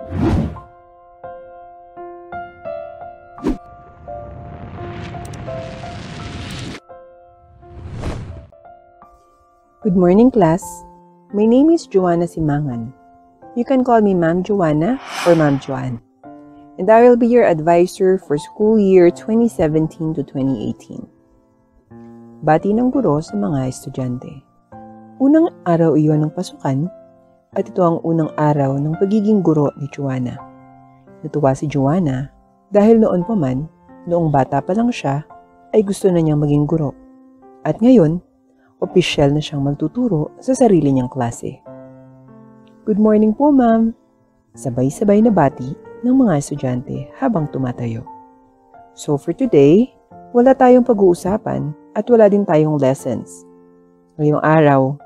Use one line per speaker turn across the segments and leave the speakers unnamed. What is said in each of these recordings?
Good morning, class. My name is Joanna Simangan. You can call me Ma'am Joanna or Ma'am Joanne. And I will be your advisor for school year 2017 to 2018. Bati ng guro sa mga estudyante. Unang araw iyon ng pasukan at ito ang unang araw ng pagiging guro ni Joanna. Natuwa si Joanna dahil noon pa man, noong bata pa lang siya, ay gusto na niyang maging guro. At ngayon, opisyal na siyang magtuturo sa sarili niyang klase. Good morning po, ma'am. Sabay-sabay na bati ng mga estudyante habang tumatayo. So for today, wala tayong pag-uusapan at wala din tayong lessons. Ngayong araw,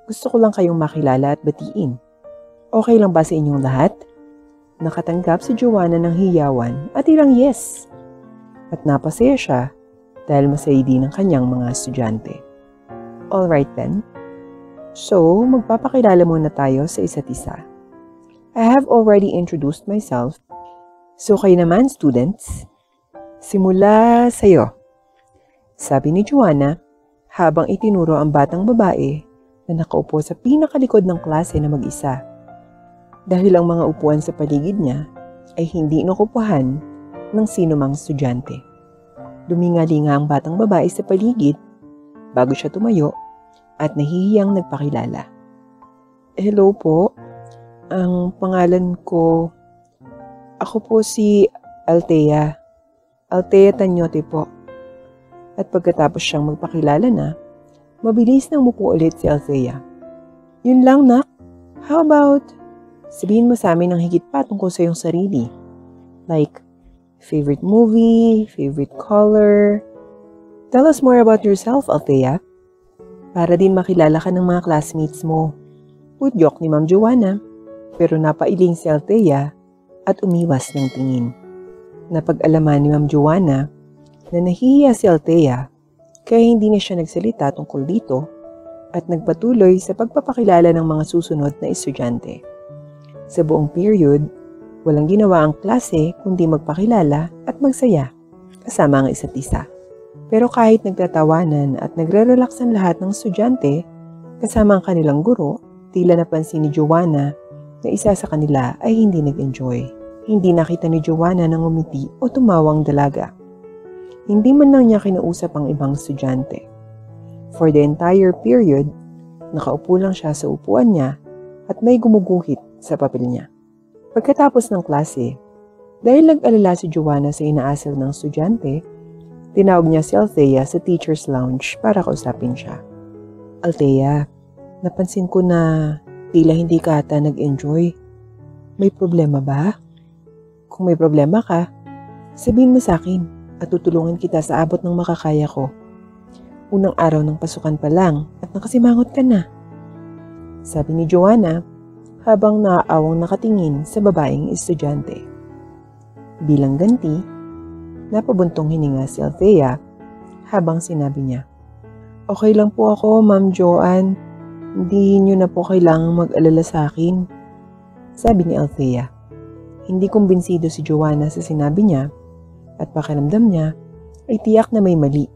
gusto ko lang kayong makilala at batiin. Okay lang ba sa inyong lahat? Nakatanggap si Joanna ng hiyawan at ilang yes. At napasaya siya dahil masaya din ang kanyang mga estudyante. Alright then. So, magpapakilala muna tayo sa isa't isa. I have already introduced myself. So, kayo naman, students, simula sa'yo. Sabi ni Joanna, habang itinuro ang batang babae na nakaupo sa pinakalikod ng klase na mag-isa. Dahil ang mga upuan sa paligid niya ay hindi nakupuhan ng sinumang estudyante. Lumingalinga ang batang babae sa paligid bago siya tumayo at nahihiyang nagpakilala. Hello po, ang pangalan ko, ako po si Althea. Althea Tanyote po. At pagkatapos siyang magpakilala na, mabilis nang mupo ulit si Althea. Yun lang, nak. How about, sabihin mo sa amin ng higit pa tungkol sa iyong sarili. Like, favorite movie, favorite color. Tell us more about yourself, Althea. Para din makilala ka ng mga classmates mo. Udyok ni Ma'am Joanna. Pero napailing si Althea at umiwas ng tingin. Napag-alaman ni Ma'am Joanna na nahihiya si Althea kaya hindi na siya nagsalita tungkol dito at nagpatuloy sa pagpapakilala ng mga susunod na estudyante. Sa buong period, walang ginawa ang klase kundi magpakilala at magsaya kasama ang isa't isa. Pero kahit nagtatawanan at nagre-relax ang lahat ng estudyante kasama ang kanilang guro, tila napansin ni Joanna na isa sa kanila ay hindi nag-enjoy. Hindi nakita ni Joanna nang umiti o tumawang dalaga. Hindi man lang niya kinausap ang ibang estudyante. For the entire period, nakaupo lang siya sa upuan niya at may gumuguhit sa papel niya. Pagkatapos ng klase, dahil nag-alala si Joanna sa inaasal ng estudyante, tinawag niya si Althea sa teacher's lounge para kausapin siya. Althea, napansin ko na tila hindi ka ata nag-enjoy. May problema ba? Kung may problema ka, sabihin mo sa akin at tutulungan kita sa abot ng makakaya ko. Unang araw ng pasukan pa lang at nakasimangot ka na. Sabi ni Joanna habang naaawang nakatingin sa babaeng estudyante. Bilang ganti, napabuntong hininga si Althea habang sinabi niya, Okay lang po ako, Ma'am Joanne. Hindi niyo na po kailangang mag-alala sa akin. Sabi ni Althea. Hindi kumbinsido si Joanna sa sinabi niya at pakiramdam niya ay tiyak na may mali.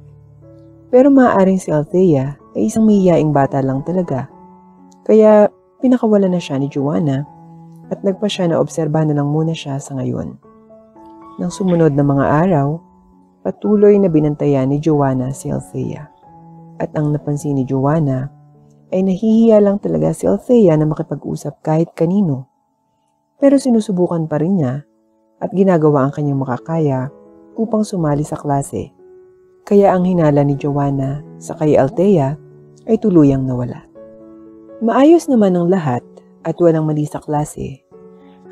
Pero maaaring si Althea ay isang mahiyaing bata lang talaga. Kaya pinakawala na siya ni Joanna at nagpa siya na obserbahan na lang muna siya sa ngayon. Nang sumunod na mga araw, patuloy na binantayan ni Joanna si Althea. At ang napansin ni Joanna ay nahihiya lang talaga si Althea na makipag-usap kahit kanino. Pero sinusubukan pa rin niya at ginagawa ang kanyang makakaya upang sumali sa klase. Kaya ang hinala ni Joanna sa kay Althea ay tuluyang nawala. Maayos naman ang lahat at walang mali sa klase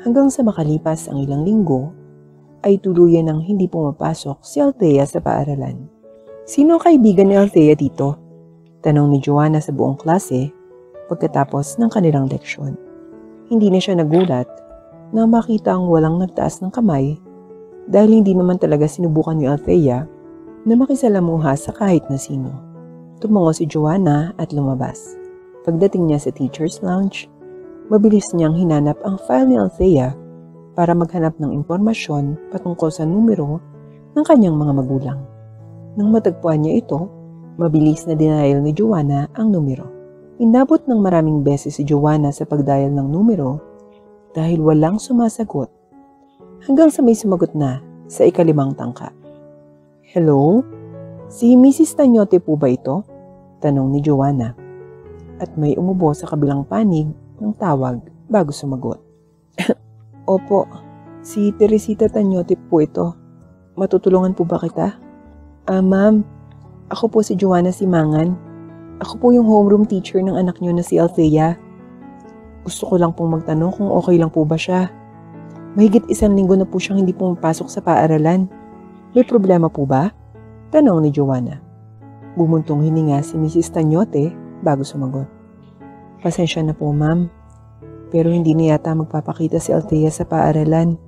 hanggang sa makalipas ang ilang linggo ay tuluyan ng hindi pumapasok si Althea sa paaralan. Sino ang kaibigan ni Althea dito? Tanong ni Joanna sa buong klase pagkatapos ng kanilang leksyon. Hindi na siya nagulat na makita ang walang nagtaas ng kamay dahil hindi naman talaga sinubukan ni Althea na makisalamuha sa kahit na sino. Tumungo si Joanna at lumabas. Pagdating niya sa teacher's lounge, mabilis niyang hinanap ang file ni Althea para maghanap ng impormasyon patungkol sa numero ng kanyang mga magulang. Nang matagpuan niya ito, mabilis na denial ni Joanna ang numero. Inabot ng maraming beses si Joanna sa pagdial ng numero dahil walang sumasagot hanggang sa may sumagot na sa ika-5 tangka. Hello? Si Mrs. Tanyote po ba ito? Tanong ni Joanna. At may umubo sa kabilang panig ng tawag bago sumagot. Opo, si Teresita Tanyote po ito. Matutulungan po ba kita? Ma'am, ako po si Joanna Simangan. Ako po yung homeroom teacher ng anak niyo na si Althea. Gusto ko lang pong magtanong kung okay lang po ba siya. Mahigit 1 linggo na po siyang hindi pumapasok sa paaralan. May problema po ba? Tanong ni Joanna. Bumuntong hininga si Mrs. Tanyote bago sumagot. Pasensya na po, ma'am. Pero hindi na yata magpapakita si Althea sa paaralan.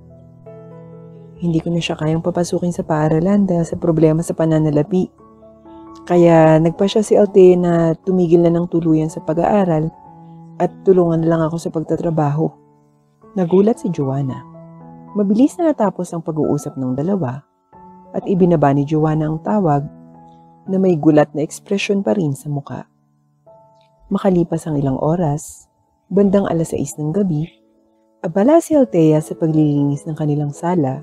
Hindi ko na siya kayang papasukin sa paaralan dahil sa problema sa pananalapi. Kaya nagpa siya si Althea na tumigil na ng tuluyan sa pag-aaral at tulungan na lang ako sa pagtatrabaho. Nagulat si Joanna. Mabilis na natapos ang pag-uusap ng dalawa at ibinaba ni Joanna ang tawag na may gulat na ekspresyon pa rin sa muka. Makalipas ang ilang oras, bandang 6:00 ng gabi, abala si Althea sa paglilinis ng kanilang sala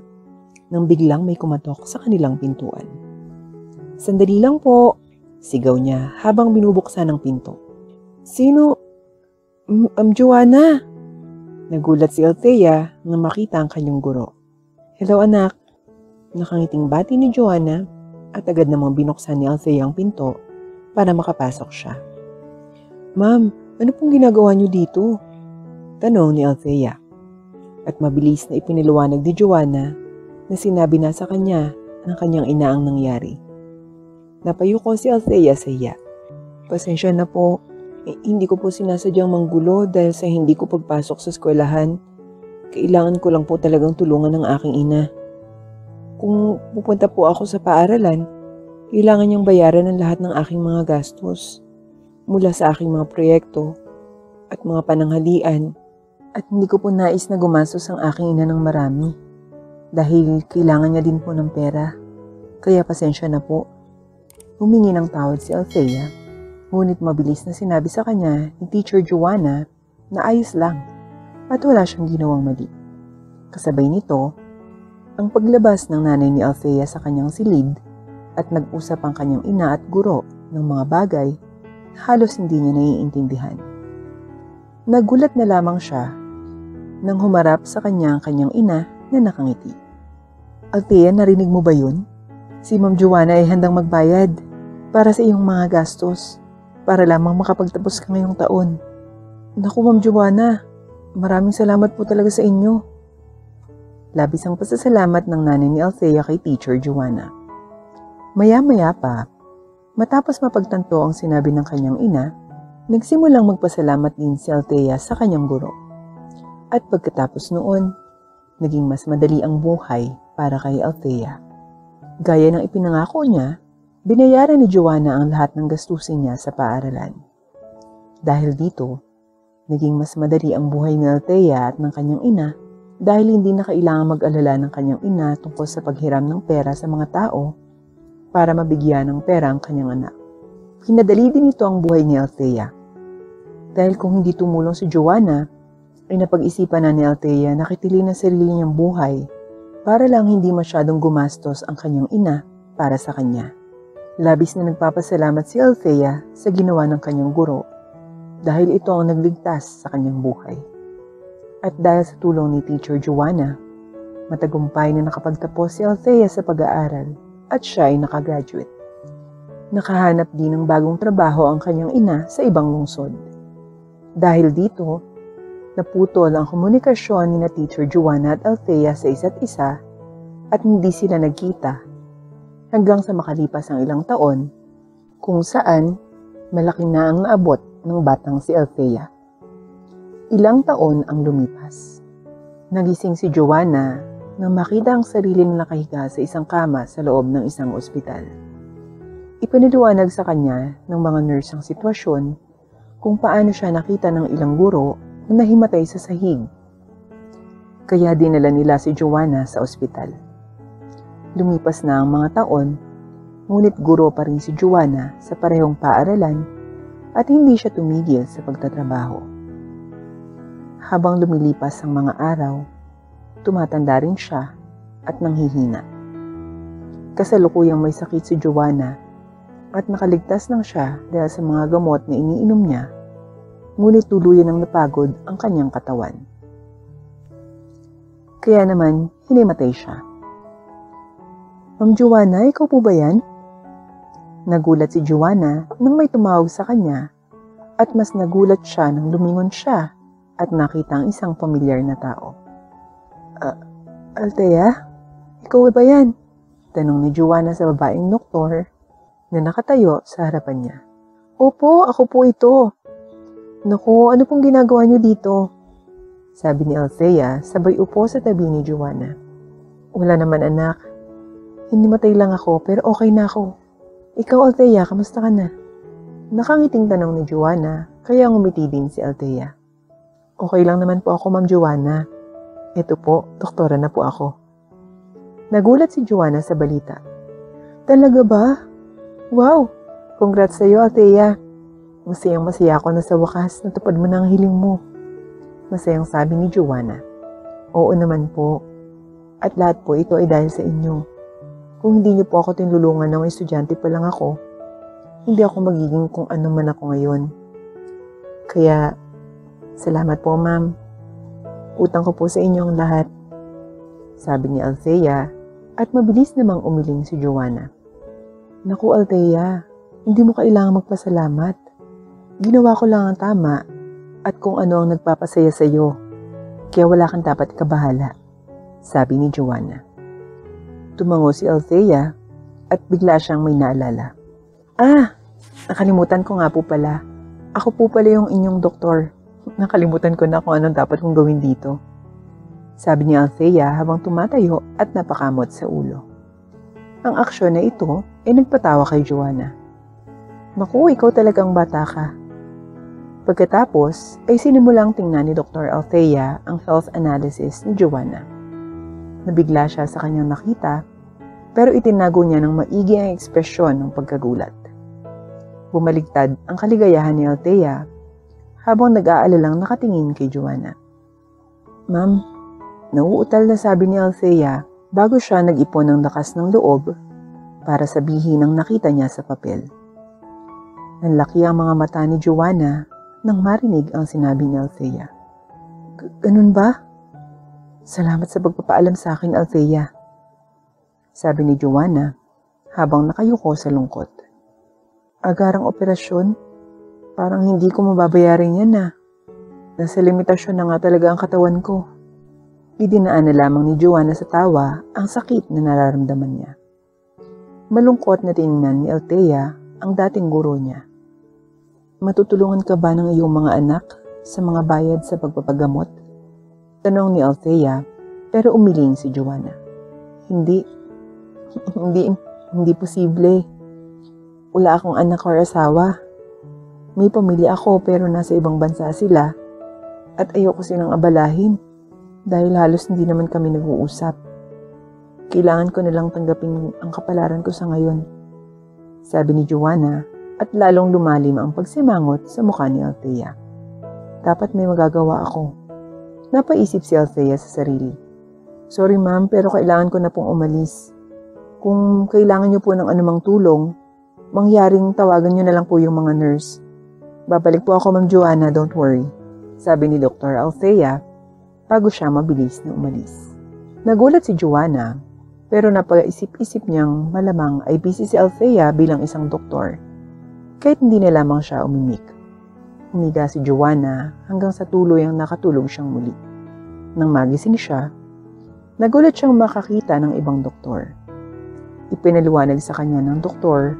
nang biglang may kumatok sa kanilang pintuan. Sandali lang po, sigaw niya habang binubuksan ang pinto. Sino? Joanna! Nagulat si Althea nang makita ang kanyang guro. Hello anak! Nakangiting bati ni Joanna at agad namang binuksan ni Althea ang pinto para makapasok siya. Ma'am, ano pong ginagawa niyo dito? Tanong ni Althea. At mabilis na ipinaliwanag ni Joanna na sinabi na sa kanya ng kanyang ina ang nangyari. Napayuko si Althea sa iya. Pasensya na po, hindi ko po sinasadyang manggulo dahil sa hindi ko pagpasok sa eskwelahan. Kailangan ko lang po talagang tulungan ng aking ina. Kung pupunta po ako sa paaralan, kailangan niyang bayaran ang lahat ng aking mga gastos mula sa aking mga proyekto at mga pananghalian at hindi ko po nais na gumastos ang aking ina ng marami dahil kailangan niya din po ng pera. Kaya pasensya na po. Humingi ng tawad si Althea, ngunit mabilis na sinabi sa kanya ni Teacher Joanna na ayos lang at wala siyang ginawang mali. Kasabay nito, ang paglabas ng nanay ni Althea sa kanyang silid at nag-usap ang kanyang ina at guro ng mga bagay na halos hindi niya naiintindihan. Nagulat na lamang siya nang humarap sa kanyang ina na nakangiti. Althea, narinig mo ba yun? Si Ma'am Joanna ay handang magbayad para sa iyong mga gastos para lamang makapagtapos ka ngayong taon. Naku Ma'am Joanna, maraming salamat po talaga sa inyo. Labis ang pasasalamat ng nanay ni Althea kay Teacher Joanna. Maya-maya pa, matapos mapagtanto ang sinabi ng kanyang ina, nagsimulang magpasalamat din si Althea sa kanyang guro. At pagkatapos noon, naging mas madali ang buhay para kay Althea. Gaya ng ipinangako niya, binayaran ni Joanna ang lahat ng gastusin niya sa paaralan. Dahil dito, naging mas madali ang buhay ni Althea at ng kanyang ina dahil hindi na kailangan mag-alala ng kanyang ina tungkol sa paghiram ng pera sa mga tao para mabigyan ng pera ang kanyang anak. Pinadali din ito ang buhay ni Althea. Dahil kung hindi tumulong si Joanna, ay napag-isipan na ni Althea na kitilin ang sarili niyang buhay para lang hindi masyadong gumastos ang kanyang ina para sa kanya. Labis na nagpapasalamat si Althea sa ginawa ng kanyang guro dahil ito ang nagligtas sa kanyang buhay. At dahil sa tulong ni Teacher Joanna, matagumpay na nakapagtapos si Althea sa pag-aaral at siya ay nakagraduate. Nakahanap din ng bagong trabaho ang kanyang ina sa ibang lungsod. Dahil dito, naputol ang komunikasyon ni Teacher Joanna at Althea sa isa't isa at hindi sila nagkita hanggang sa makalipas ang ilang taon kung saan malaki na ang naabot ng batang si Althea. Ilang taon ang lumipas. Nagising si Joanna nang makita ang sarili na nakahiga sa isang kama sa loob ng isang ospital. Ipinaliwanag sa kanya ng mga nurse ang sitwasyon kung paano siya nakita ng ilang guro na nahimatay sa sahig. Kaya dinala nila si Joanna sa ospital. Lumipas na ang mga taon, ngunit guro pa rin si Joanna sa parehong paaralan at hindi siya tumigil sa pagtatrabaho. Habang lumilipas ang mga araw, tumatanda rin siya at nanghihina. Kasalukuyang may sakit si Joanna at nakaligtas lang siya dahil sa mga gamot na iniinom niya, ngunit tuluyan ang napagod ang kanyang katawan. Kaya naman, hinimatay siya. Ma'am Joanna, ikaw po ba yan? Nagulat si Joanna nang may tumawag sa kanya at mas nagulat siya nang lumingon siya at nakita ang isang pamilyar na tao. Althea, ikaw ba yan? Tanong ni Joanna sa babaeng doktor na nakatayo sa harapan niya. Opo, ako po ito. Naku, ano pong ginagawa niyo dito? Sabi ni Althea sabay upo sa tabi ni Joanna. Wala naman anak. Hinimatay lang ako pero okay na ako. Ikaw Althea, kamusta ka na? Nakangiting tanong ni Joanna kaya ngumiti din si Althea. Okay lang naman po ako, Ma'am Joanna. Ito po, doktora na po ako. Nagulat si Joanna sa balita. Talaga ba? Wow! Congrats sa iyo, Althea. Masayang-masaya ako na sa wakas natupad mo na ang hiling mo. Masayang sabi ni Joanna. Oo naman po. At lahat po ito ay dahil sa inyo. Kung hindi niyo po ako tinulungan ng estudyante pa lang ako, hindi ako magiging kung ano man ako ngayon. Kaya, salamat po ma'am. Utang ko po sa inyo ang lahat. Sabi ni Althea at mabilis namang umiling si Joanna. Naku Althea, hindi mo kailangang magpasalamat. Ginawa ko lang ang tama at kung ano ang nagpapasaya sa iyo. Kaya wala kang dapat ikabahala, sabi ni Joanna. Tumango si Althea at bigla siyang may naalala. Nakalimutan ko nga po pala. Ako po pala yung inyong doktor. Nakalimutan ko na kung anong dapat kong gawin dito. Sabi ni Althea habang tumatayo at napakamot sa ulo. Ang aksyon na ito ay nagpatawa kay Joanna. Naku, ikaw talagang bata ka. Pagkatapos ay sinimulang tingnan ni Dr. Althea ang health analysis ni Joanna. Nabigla siya sa kanyang nakita pero itinago niya ng maigi ang ekspresyon ng pagkagulat. Bumaligtad ang kaligayahan ni Althea habang nag-aalalang nakatingin kay Joanna. Ma'am, nauutal na sabi ni Althea bago siya nag-ipon ng lakas ng loob para sabihin ang nakita niya sa papel. Nanlaki ang mga mata ni Joanna nang marinig ang sinabi ni Althea. Ganun ba? Salamat sa pagpapaalam sa akin, Althea. Sabi ni Joanna habang nakayuko sa lungkot. Agarang operasyon? Parang hindi ko mababayaran yan na. Nasa limitasyon na nga talaga ang katawan ko. Idinaan na lamang ni Joanna sa tawa ang sakit na nararamdaman niya. Malungkot na tingnan ni Althea ang dating guro niya. Matutulungan ka ba ng iyong mga anak sa mga bayad sa pagpapagamot? Tanong ni Althea pero umiling si Joanna. Hindi posible. Wala akong anak or asawa. May pamilya ako pero nasa ibang bansa sila at ayoko silang abalahin dahil halos hindi naman kami nag-uusap. Kailangan ko nilang tanggapin ang kapalaran ko sa ngayon. Sabi ni Joanna at lalong lumalim ang pagsimangot sa mukha ni Althea. Dapat may magagawa ako. Napaisip si Althea sa sarili. Sorry ma'am, pero kailangan ko na pong umalis. Kung kailangan niyo po ng anumang tulong, mangyaring tawagan niyo na lang po yung mga nurse. Babalik po ako, Ma'am Joanna, don't worry. Sabi ni Dr. Althea bago siya mabilis na umalis. Nagulat si Joanna, pero napag-isip-isip niyang malamang ay busy si Althea bilang isang doktor. Kahit hindi na lamang siya umimik. Humiga si Joanna hanggang sa tuluyang nakatulog siyang muli. Nang magising siya, nagulat siyang makakita ng ibang doktor. Ipinaliwanag sa kanya ng doktor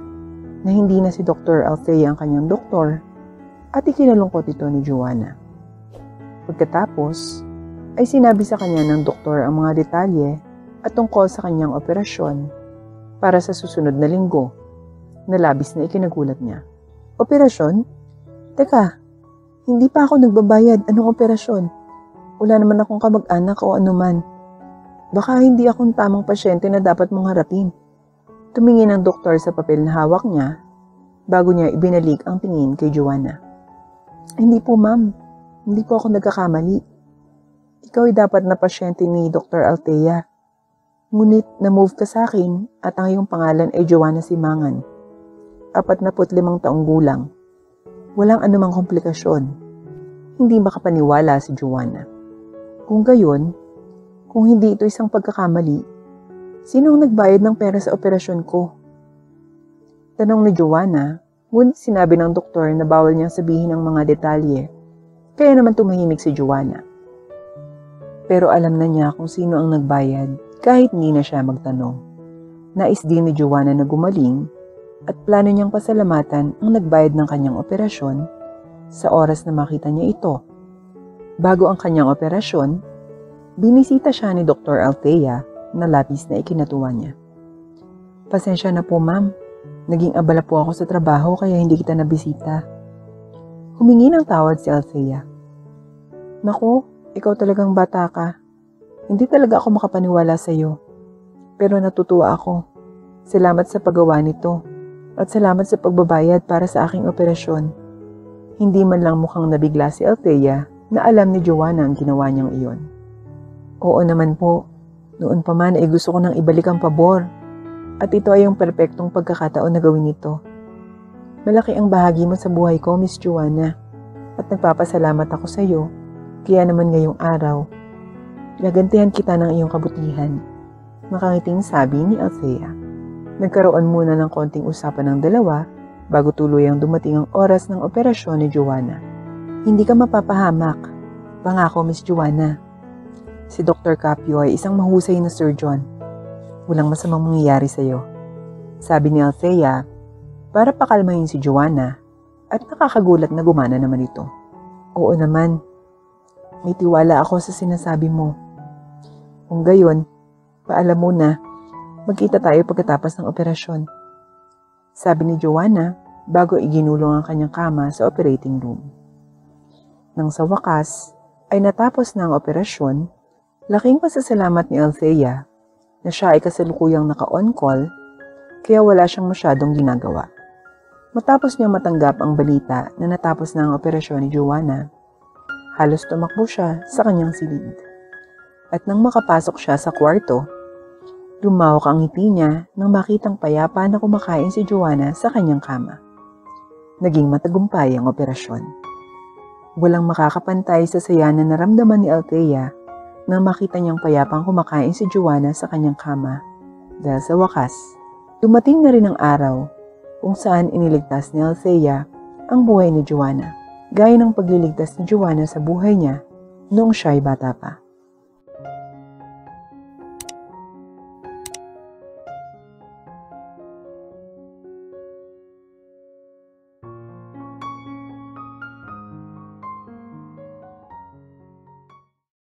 na hindi na si Dr. Althea ang kanyang doktor at ikinalungkot ito ni Joanna. Pagkatapos, ay sinabi sa kanya ng doktor ang mga detalye at tungkol sa kanyang operasyon para sa susunod na linggo na labis na ikinagulat niya. Operasyon? Teka, hindi pa ako nagbabayad. Anong operasyon? Wala naman akong kamag-anak o anuman. Baka hindi akong tamang pasyente na dapat mong harapin. Tumingin ang doktor sa papel na hawak niya bago niya ibinalik ang tingin kay Joanna. Hindi po ma'am, hindi po ako nagkakamali. Ikaw ay dapat na pasyente ni Dr. Althea. Ngunit na-move ka sa akin at ang iyong pangalan ay Joanna Simangan. 45 taong gulang. Walang anumang komplikasyon. Hindi makapaniwala si Joanna. Kung gayon, kung hindi ito isang pagkakamali, sino ang nagbayad ng pera sa operasyon ko? Tanong ni Joanna, ngunit sinabi ng doktor na bawal niyang sabihin ang mga detalye, kaya naman tumahimik si Joanna. Pero alam na niya kung sino ang nagbayad kahit hindi na siya magtanong. Nais din ni Joanna na gumaling at plano niyang pasalamatan ang nagbayad ng kanyang operasyon sa oras na makita niya ito. Bago ang kanyang operasyon, binisita siya ni Dr. Althea na labis na ikinatuwa niya. Pasensya na po ma'am, naging abala po ako sa trabaho kaya hindi kita nabisita. Humingi ng tawad si Althea. Naku, ikaw talagang bata ka. Hindi talaga ako makapaniwala sa iyo. Pero natutuwa ako. Salamat sa paggawa nito at salamat sa pagbabayad para sa aking operasyon. Hindi man lang mukhang nabigla si Althea na alam ni Joanna ang ginawa niyang iyon. Oo naman po, noon pa man ay gusto ko nang ibalik ang pabor at ito ay ang perpektong pagkakataon na gawin ito. Malaki ang bahagi mo sa buhay ko, Miss Joanna, at nagpapasalamat ako sa iyo, kaya naman ngayong araw, gagantihan kita ng iyong kabutihan. Makangiting sabi ni Althea. Nagkaroon muna ng konting usapan ng dalawa bago tuluyang dumating ang oras ng operasyon ni Joanna. Hindi ka mapapahamak. Pangako, Miss Joanna. Si Dr. Capio ay isang mahusay na surgeon. Walang masamang mangyayari sa iyo. Sabi ni Althea para pakalmahin si Joanna at nakakagulat na gumana naman ito. Oo naman. May tiwala ako sa sinasabi mo. Kung gayon, paalam mo na, magkita tayo pagkatapos ng operasyon. Sabi ni Joanna bago iginulong ang kanyang kama sa operating room. Nang sa wakas ay natapos na ang operasyon, laking pasasalamat ni Althea na siya ay kasalukuyang naka-on call kaya wala siyang masyadong ginagawa. Matapos niya matanggap ang balita na natapos na ang operasyon ni Joanna, halos tumakbo siya sa kanyang silid. At nang makapasok siya sa kwarto, lumawak ang ngiti niya nang makitang payapa na kumakain si Joanna sa kanyang kama. Naging matagumpay ang operasyon. Walang makakapantay sa saya na naramdaman ni Althea nang makita niyang payapang kumakain si Joanna sa kanyang kama. Dahil sa wakas, dumating na rin ang araw kung saan iniligtas ni Althea ang buhay ni Joanna, gaya ng pagliligtas ni Joanna sa buhay niya noong siya ay bata pa.